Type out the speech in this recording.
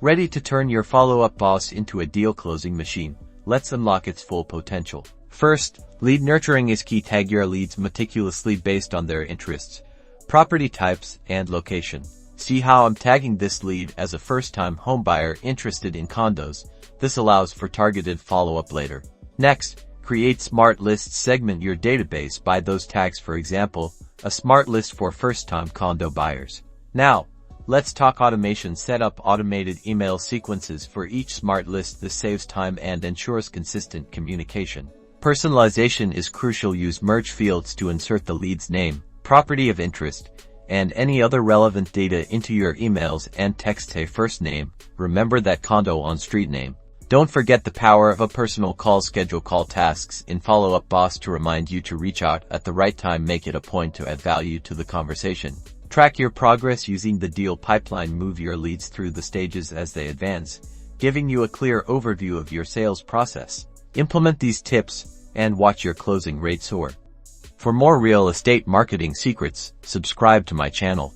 Ready to turn your follow-up boss into a deal-closing machine? Let's unlock its full potential. First, lead nurturing is key. Tag your leads meticulously based on their interests, property types, and location. See how I'm tagging this lead as a first-time homebuyer interested in condos. This allows for targeted follow-up later. Next, create smart lists. Segment your database by those tags. For example, a smart list for first-time condo buyers. Now, let's talk automation. Set up automated email sequences for each smart list. This saves time and ensures consistent communication. Personalization is crucial. Use merge fields to insert the lead's name, property of interest, and any other relevant data into your emails and text. A first name, remember that condo on street name. Don't forget the power of a personal call. Schedule call tasks in follow-up boss to remind you to reach out at the right time. Make it a point to add value to the conversation. Track your progress using the deal pipeline. Move your leads through the stages as they advance, giving you a clear overview of your sales process. Implement these tips and watch your closing rate soar. For more real estate marketing secrets, subscribe to my channel.